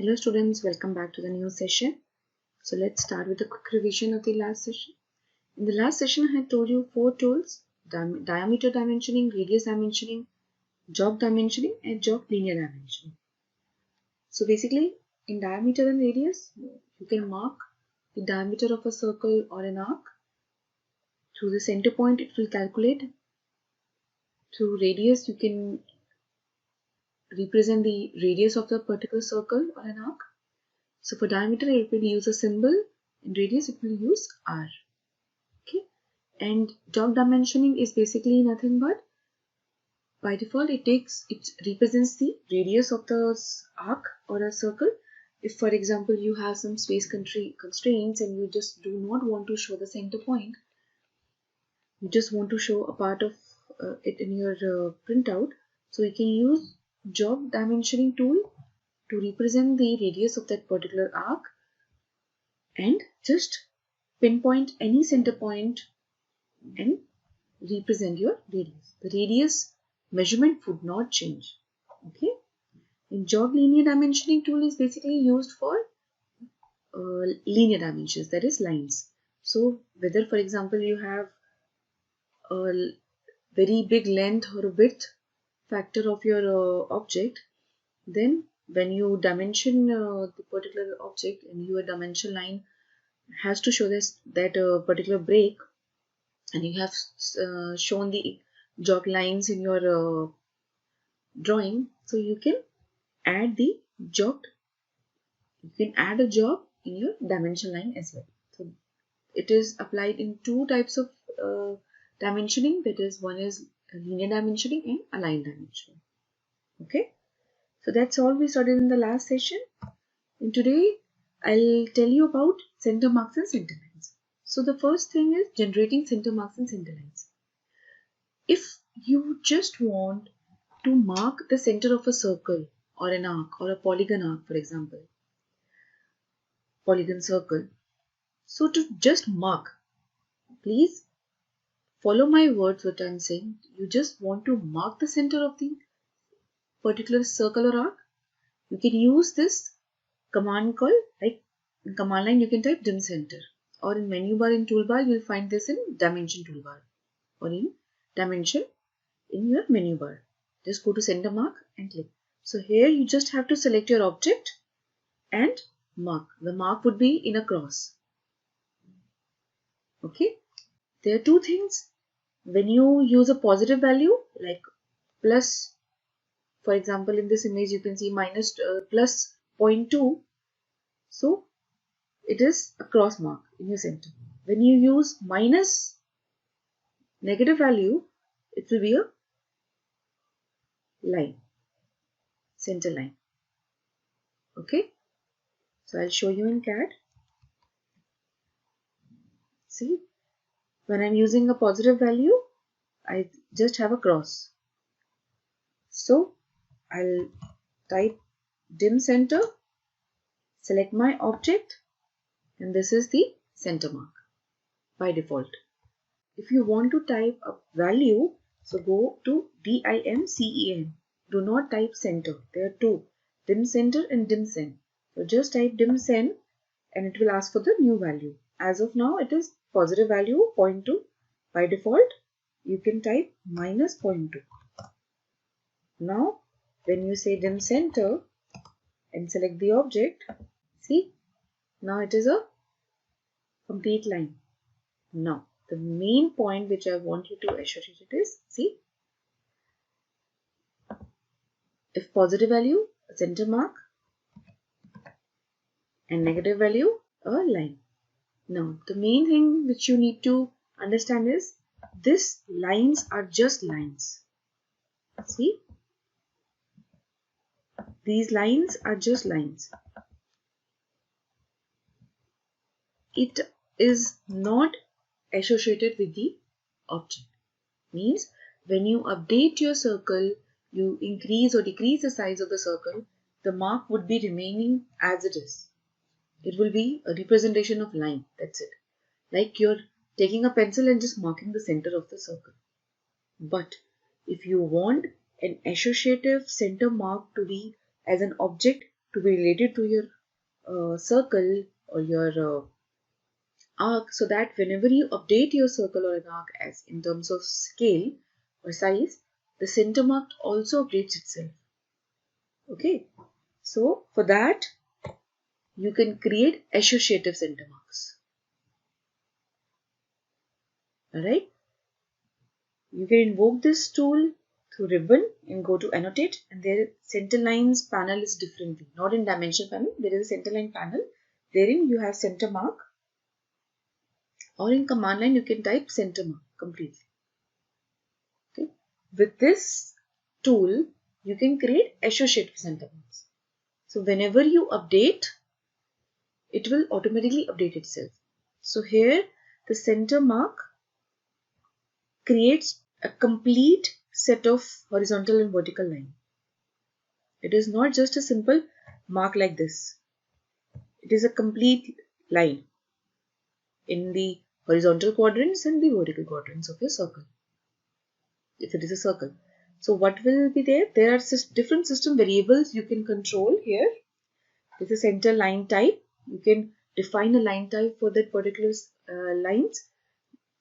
Hello students, welcome back to the new session. So let's start with a quick revision of the last session. In the last session I had told you 4 tools: diameter dimensioning, radius dimensioning, jog dimensioning and jog linear dimensioning. So basically in diameter and radius you can mark the diameter of a circle or an arc. Through the center point it will calculate. Through radius you can represent the radius of the particular circle or an arc. So for diameter it will use a symbol, in radius it will use R. Okay, and jog dimensioning is basically nothing but by default it represents the radius of the arc or a circle. If for example you have some space constraints and you just do not want to show the center point, you just want to show a part of it in your printout, so you can use jog dimensioning tool to represent the radius of that particular arc and just pinpoint any center point and represent your radius. The radius measurement would not change. Okay. In jog linear dimensioning tool is basically used for linear dimensions, that is lines. So whether for example you have a very big length or a width factor of your object, then when you dimension the particular object and your dimension line has to show that particular break, and you have shown the jog lines in your drawing, so you can add the jog. You can add a jog in your dimension line as well. So it is applied in two types of dimensioning. That is, one is linear dimensioning and aligned dimensioning. Okay. So that's all we studied in the last session. And today I'll tell you about center marks and center lines. So the first thing is generating center marks and center lines. If you just want to mark the center of a circle or an arc or a polygon arc, for example, polygon circle. So to just mark, please follow my words what I'm saying. You just want to mark the center of the particular circle or arc. You can use this command call, like in command line you can type dim center, or in menu bar in toolbar you will find this in dimension toolbar or in dimension in your menu bar. Just go to center mark and click. So here you just have to select your object and mark. The mark would be in a cross. Okay. There are two things. When you use a positive value like plus, for example in this image you can see plus 0.2. So it is a cross mark in your center. When you use minus negative value, it will be a line, center line. Okay. So I'll show you in CAD. See, when I'm using a positive value, I just have a cross. So I'll type dim center, select my object, and this is the center mark by default. If you want to type a value, so go to DIMCEN. Do not type center. There are two, dim center and dim cen. So just type dim cen and it will ask for the new value. As of now, it is positive value 0.2. By default, you can type minus 0.2. Now, when you say dim center and select the object, see, now it is a complete line. Now, the main point which I want you to associate it is, see, if positive value, a center mark, and negative value, a line. Now, the main thing which you need to understand is, these lines are just lines. See, these lines are just lines. It is not associated with the object. Means when you update your circle, you increase or decrease the size of the circle, the mark would be remaining as it is. It will be a representation of line. That's it. Like you're taking a pencil and just marking the center of the circle. But if you want an associative center mark to be as an object to be related to your circle or your arc, so that whenever you update your circle or an arc as in terms of scale or size, the center mark also updates itself. Okay, so for that you can create associative center marks. Alright, you can invoke this tool through ribbon and go to annotate, and there Centerline's panel is differently, not in dimension panel. There is a Centerline panel wherein you have center mark, or in command line you can type center mark completely. Okay, with this tool you can create associative center marks. So whenever you update, it will automatically update itself. So here the center mark creates a complete set of horizontal and vertical line. It is not just a simple mark like this. It is a complete line in the horizontal quadrants and the vertical quadrants of your circle, if it is a circle. So what will be there? There are different system variables you can control here. This is center line type. You can define a line type for that particular lines.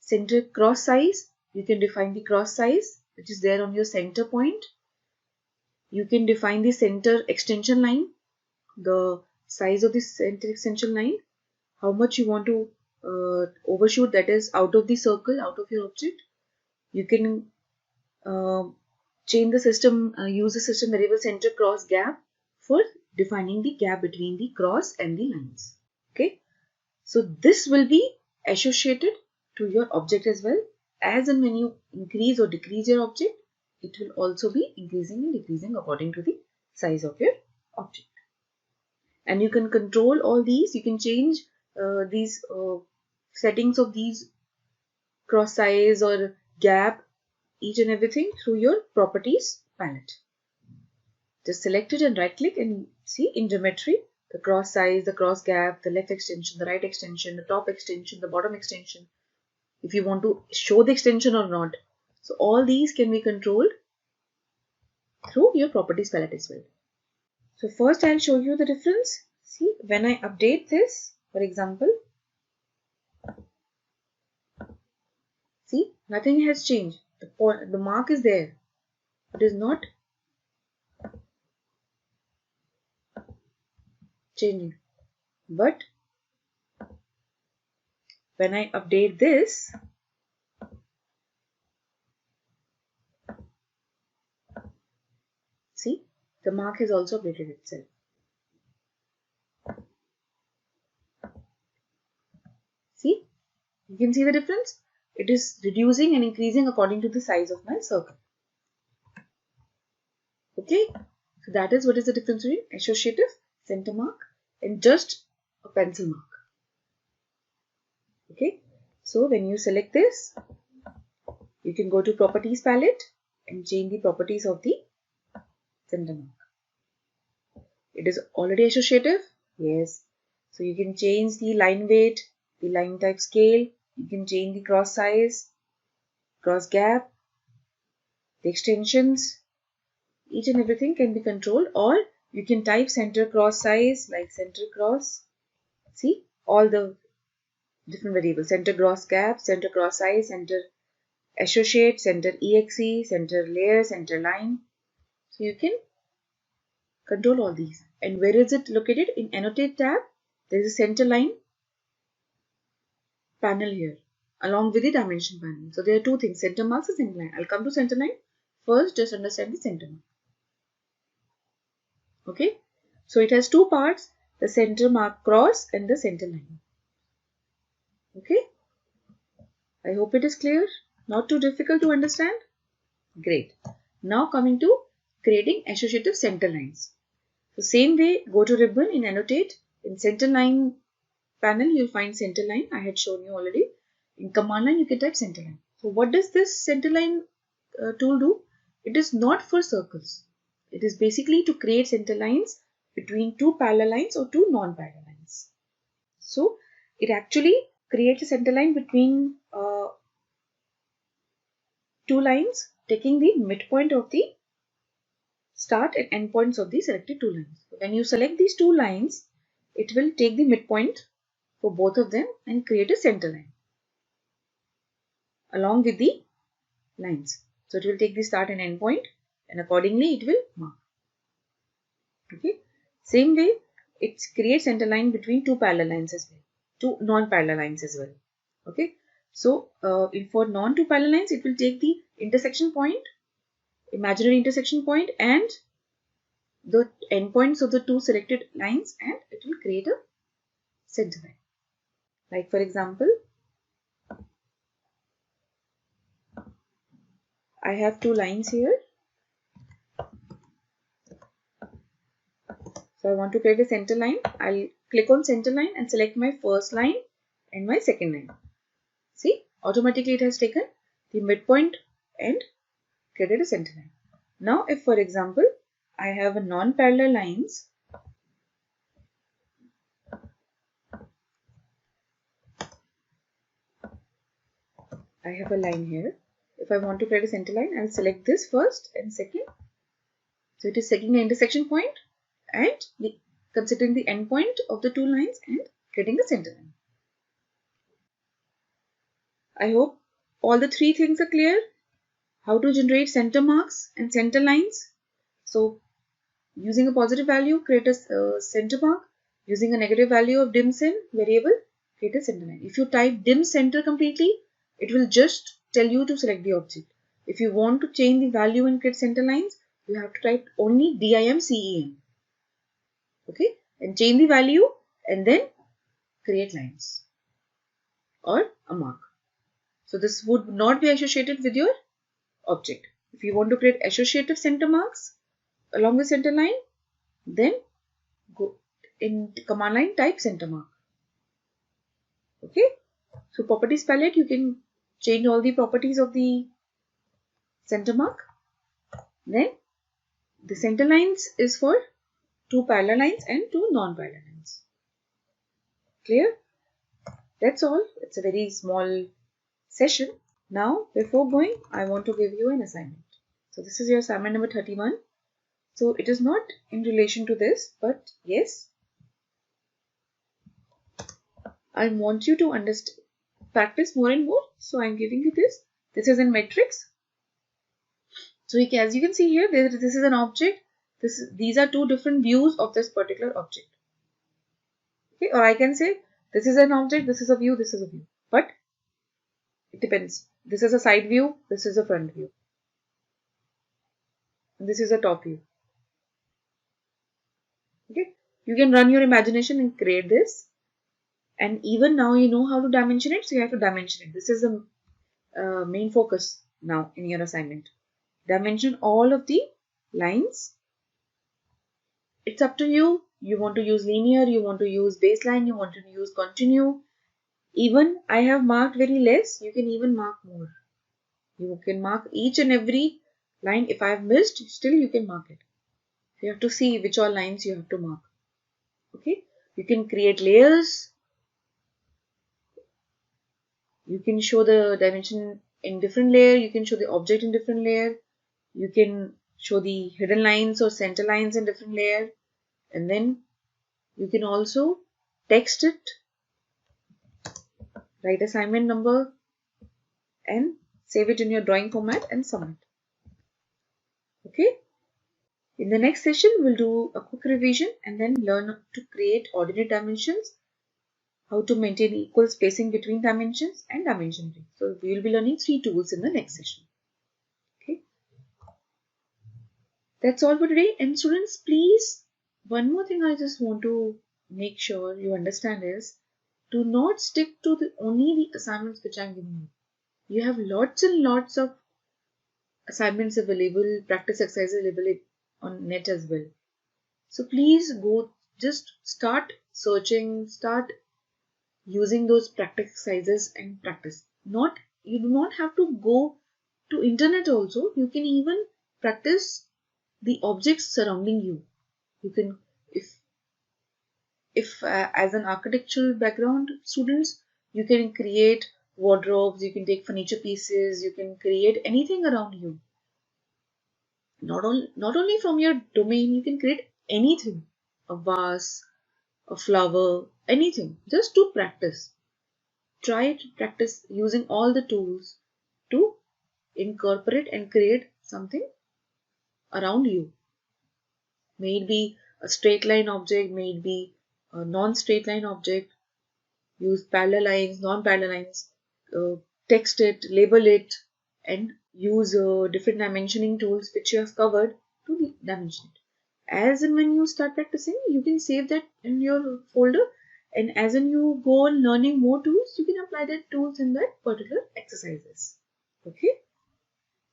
Center cross size. You can define the cross size which is there on your center point. You can define the center extension line, the size of the center extension line, how much you want to overshoot, that is out of the circle, out of your object. You can change the system, use the system variable center cross gap for defining the gap between the cross and the lines. Okay, so this will be associated to your object as well, as and when you increase or decrease your object, it will also be increasing and decreasing according to the size of your object. And you can control all these. You can change these settings of these cross size or gap, each and everything through your properties palette. Just select it and right click and see in geometry the cross size, the cross gap, the left extension, the right extension, the top extension, the bottom extension, if you want to show the extension or not. So all these can be controlled through your properties palette as well. So first I'll show you the difference. See, when I update this, for example, see, nothing has changed. The mark is there. It is not changing. But when I update this, see, the mark has also updated itself. See, you can see the difference. It is reducing and increasing according to the size of my circle. Okay, so that is what is the difference between associative center mark and just a pencil mark. Okay, so when you select this, you can go to properties palette and change the properties of the center mark. It is already associative, yes. So you can change the line weight, the line type scale, you can change the cross size, cross gap, the extensions, each and everything can be controlled, or you can type center cross size like center cross. See, all the different variables, center cross gap, center cross size, center associate, center exe, center layer, center line. So you can control all these. And where is it located? In annotate tab, there is a center line panel here along with the dimension panel. So there are two things, center marks and center line. I'll come to center line. First, just understand the center mark. Okay, so it has two parts, the center mark cross and the center line. Okay, I hope it is clear, not too difficult to understand. Great. Now coming to creating associative center lines. So same way, go to ribbon in annotate. In center line panel, you'll find center line. I had shown you already. In command line, you can type center line. So what does this center line tool do? It is not for circles. It is basically to create center lines between two parallel lines or two non-parallel lines. So it actually creates a center line between two lines, taking the midpoint of the start and end points of the selected two lines. When you select these two lines, it will take the midpoint for both of them and create a center line along with the lines. So it will take the start and end point and accordingly it will mark. Okay. Same way, it creates center line between two parallel lines as well, two non-parallel lines as well. Okay. So for non-two parallel lines, it will take the intersection point, imaginary intersection point, and the endpoints of the two selected lines, and it will create a center line. Like for example, I have two lines here. So I want to create a center line. I'll click on center line and select my first line and my second line. See, automatically it has taken the midpoint and created a center line. Now if for example, I have a non-parallel lines, I have a line here. If I want to create a center line, I'll select this first and second. So it is taking the intersection point and considering the endpoint of the two lines and creating the center line. I hope all the three things are clear. How to generate center marks and center lines. So using a positive value, create a center mark. Using a negative value of dim cen variable, create a center line. If you type dim center completely, it will just tell you to select the object. If you want to change the value and create center lines, you have to type only DIMCEN. Okay, and change the value and then create lines or a mark. So this would not be associated with your object. If you want to create associative center marks along the center line, then go in command line, type center mark. Okay, so properties palette, you can change all the properties of the center mark. Then the center lines is for two parallel lines and two non-parallel lines. Clear? That's all. It's a very small session. Now before going, I want to give you an assignment. So this is your assignment number 31. So it is not in relation to this, but yes, I want you to understand, practice more and more. So I'm giving you this. This is in matrix. So as you can see here, this is an object. These are two different views of this particular object. Okay, or I can say this is an object, this is a view, this is a view. But it depends. This is a side view, this is a front view. And this is a top view. Okay, you can run your imagination and create this. And even now you know how to dimension it, so you have to dimension it. This is the main focus now in your assignment. Dimension all of the lines. It's up to you. You want to use linear, you want to use baseline, you want to use continue. Even I have marked very less, you can even mark more. You can mark each and every line. If I have missed, still you can mark it. You have to see which all lines you have to mark. Okay, you can create layers. You can show the dimension in different layer. You can show the object in different layer. You can show the hidden lines or center lines in different layer. And then you can also text it, write assignment number and save it in your drawing format and submit. Okay. In the next session, we'll do a quick revision and then learn to create ordinate dimensions, how to maintain equal spacing between dimensions and dimension ring. So we will be learning 3 tools in the next session. Okay. That's all for today. And students, please, one more thing I just want to make sure you understand is, do not stick to only the assignments which I'm giving you. You have lots and lots of assignments available, practice exercises available on net as well. So please go, just start searching, start using those practice exercises and practice. You do not have to go to internet also. You can even practice the objects surrounding you. You can, if as an architectural background students, you can create wardrobes, you can take furniture pieces, you can create anything around you. Not only from your domain, you can create anything, a vase, a flower, anything, just to practice. Try to practice using all the tools to incorporate and create something around you. May it be a straight line object, may it be a non-straight line object. Use parallel lines, non-parallel lines, text it, label it, and use different dimensioning tools which you have covered to dimension it. As and when you start practicing, you can save that in your folder, and as and you go on learning more tools, you can apply that tools in that particular exercises. Okay,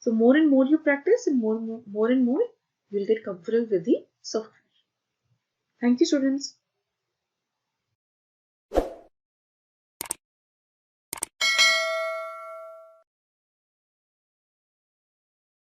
so more and more you practice, and more and more you'll get comfortable with the software. Thank you, students.